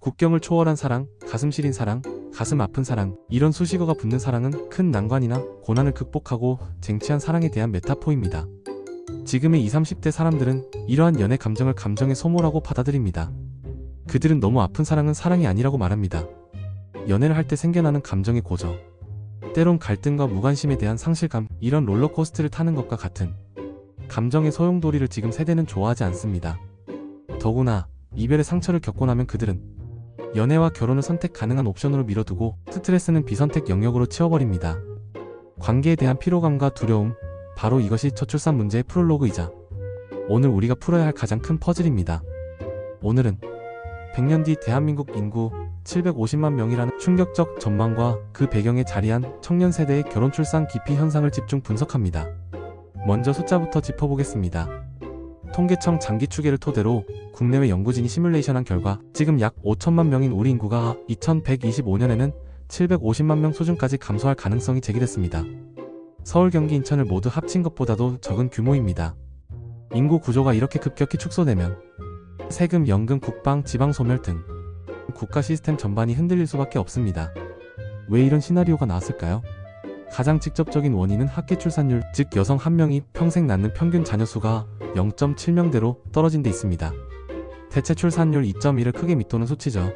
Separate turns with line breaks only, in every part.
국경을 초월한 사랑, 가슴 시린 사랑, 가슴 아픈 사랑, 이런 수식어가 붙는 사랑은 큰 난관이나 고난을 극복하고 쟁취한 사랑에 대한 메타포입니다. 지금의 20, 30대 사람들은 이러한 연애 감정을 감정의 소모라고 받아들입니다. 그들은 너무 아픈 사랑은 사랑이 아니라고 말합니다. 연애를 할 때 생겨나는 감정의 고저, 때론 갈등과 무관심에 대한 상실감, 이런 롤러코스터를 타는 것과 같은 감정의 소용돌이를 지금 세대는 좋아하지 않습니다. 더구나 이별의 상처를 겪고 나면 그들은 연애와 결혼을 선택 가능한 옵션으로 미뤄두고 스트레스는 비선택 영역으로 치워버립니다. 관계에 대한 피로감과 두려움, 바로 이것이 저출산 문제의 프롤로그이자 오늘 우리가 풀어야 할 가장 큰 퍼즐입니다. 오늘은 100년 뒤 대한민국 인구 750만 명이라는 충격적 전망과 그 배경에 자리한 청년 세대의 결혼 출산 기피 현상을 집중 분석합니다. 먼저 숫자부터 짚어보겠습니다. 통계청 장기 추계를 토대로 국내외 연구진이 시뮬레이션한 결과 지금 약 5천만 명인 우리 인구가 2125년에는 750만 명 수준까지 감소할 가능성이 제기됐습니다. 서울, 경기, 인천을 모두 합친 것보다도 적은 규모입니다. 인구 구조가 이렇게 급격히 축소되면 세금, 연금, 국방, 지방 소멸 등 국가 시스템 전반이 흔들릴 수밖에 없습니다. 왜 이런 시나리오가 나왔을까요? 가장 직접적인 원인은 합계 출산율, 즉 여성 한 명이 평생 낳는 평균 자녀 수가 0.7명대로 떨어진 데 있습니다. 대체 출산율 2.1을 크게 밑도는 수치죠.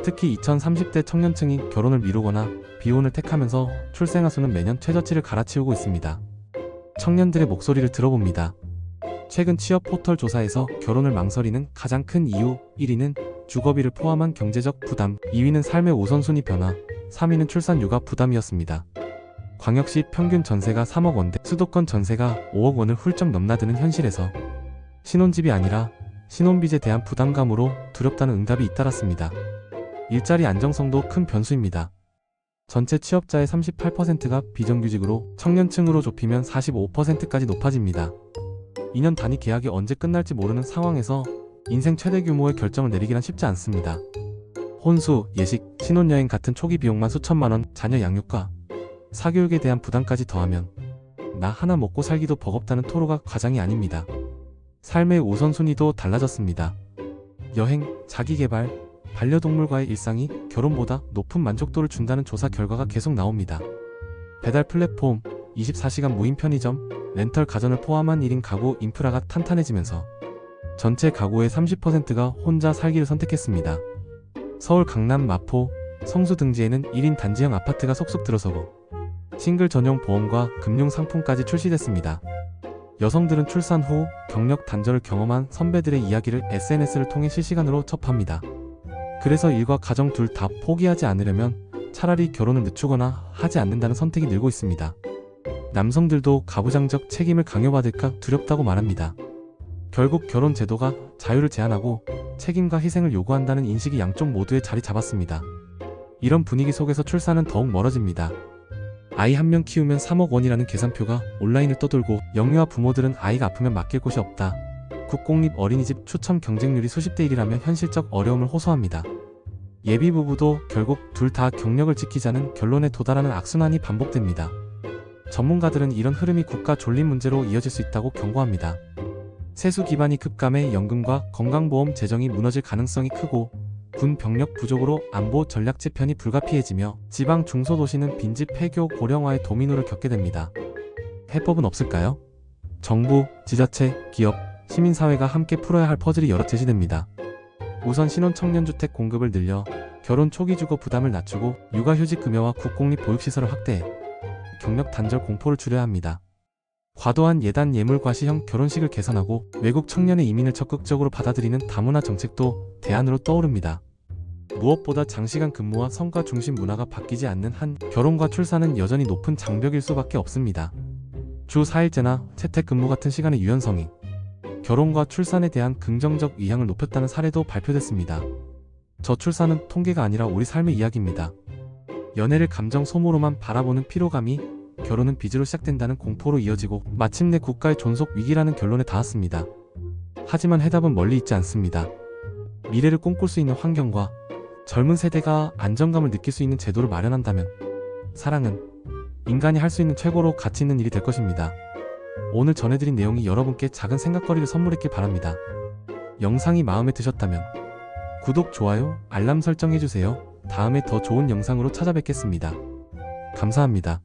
특히 2030대 청년층이 결혼을 미루거나 비혼을 택하면서 출생아 수는 매년 최저치를 갈아치우고 있습니다. 청년들의 목소리를 들어봅니다. 최근 취업 포털 조사에서 결혼을 망설이는 가장 큰 이유 1위는 주거비를 포함한 경제적 부담, 2위는 삶의 우선순위 변화, 3위는 출산 육아 부담이었습니다. 광역시 평균 전세가 3억 원대, 수도권 전세가 5억 원을 훌쩍 넘나드는 현실에서 신혼집이 아니라 신혼빚에 대한 부담감으로 두렵다는 응답이 잇따랐습니다. 일자리 안정성도 큰 변수입니다. 전체 취업자의 38%가 비정규직으로 청년층으로 좁히면 45%까지 높아집니다. 2년 단위 계약이 언제 끝날지 모르는 상황에서 인생 최대 규모의 결정을 내리기란 쉽지 않습니다. 혼수, 예식, 신혼여행 같은 초기 비용만 수천만 원, 자녀 양육과 사교육에 대한 부담까지 더하면 나 하나 먹고 살기도 버겁다는 토로가 과장이 아닙니다. 삶의 우선순위도 달라졌습니다. 여행, 자기개발, 반려동물과의 일상이 결혼보다 높은 만족도를 준다는 조사 결과가 계속 나옵니다. 배달 플랫폼, 24시간 무인 편의점, 렌털 가전을 포함한 1인 가구 인프라가 탄탄해지면서 전체 가구의 30%가 혼자 살기를 선택했습니다. 서울 강남 마포, 성수 등지에는 1인 단지형 아파트가 속속 들어서고 싱글 전용 보험과 금융 상품까지 출시됐습니다. 여성들은 출산 후 경력 단절을 경험한 선배들의 이야기를 SNS를 통해 실시간으로 접합니다. 그래서 일과 가정 둘 다 포기하지 않으려면 차라리 결혼을 늦추거나 하지 않는다는 선택이 늘고 있습니다. 남성들도 가부장적 책임을 강요받을까 두렵다고 말합니다. 결국 결혼 제도가 자유를 제한하고 책임과 희생을 요구한다는 인식이 양쪽 모두에 자리 잡았습니다. 이런 분위기 속에서 출산은 더욱 멀어집니다. 아이 한 명 키우면 3억 원이라는 계산표가 온라인을 떠돌고 영유아 부모들은 아이가 아프면 맡길 곳이 없다. 국공립 어린이집 추첨 경쟁률이 수십 대 1이라며 현실적 어려움을 호소합니다. 예비부부도 결국 둘 다 경력을 지키자는 결론에 도달하는 악순환이 반복됩니다. 전문가들은 이런 흐름이 국가 존립 문제로 이어질 수 있다고 경고합니다. 세수 기반이 급감해 연금과 건강보험 재정이 무너질 가능성이 크고 군 병력 부족으로 안보 전략 재편이 불가피해지며 지방 중소도시는 빈집 폐교 고령화의 도미노를 겪게 됩니다. 해법은 없을까요? 정부, 지자체, 기업, 시민사회가 함께 풀어야 할 퍼즐이 여러 제시됩니다. 우선 신혼 청년주택 공급을 늘려 결혼 초기 주거 부담을 낮추고 육아휴직 급여와 국공립 보육시설을 확대해 경력 단절 공포를 줄여야 합니다. 과도한 예단 예물 과시형 결혼식을 개선하고 외국 청년의 이민을 적극적으로 받아들이는 다문화 정책도 대안으로 떠오릅니다. 무엇보다 장시간 근무와 성과 중심 문화가 바뀌지 않는 한 결혼과 출산은 여전히 높은 장벽일 수밖에 없습니다. 주 4일제나 재택근무 같은 시간의 유연성이 결혼과 출산에 대한 긍정적 의향을 높였다는 사례도 발표됐습니다. 저출산은 통계가 아니라 우리 삶의 이야기입니다. 연애를 감정 소모로만 바라보는 피로감이 결혼은 빚으로 시작된다는 공포로 이어지고 마침내 국가의 존속 위기라는 결론에 닿았습니다. 하지만 해답은 멀리 있지 않습니다. 미래를 꿈꿀 수 있는 환경과 젊은 세대가 안정감을 느낄 수 있는 제도를 마련한다면 사랑은 인간이 할 수 있는 최고로 가치 있는 일이 될 것입니다. 오늘 전해드린 내용이 여러분께 작은 생각거리를 선물했길 바랍니다. 영상이 마음에 드셨다면 구독, 좋아요, 알람 설정해주세요. 다음에 더 좋은 영상으로 찾아뵙겠습니다. 감사합니다.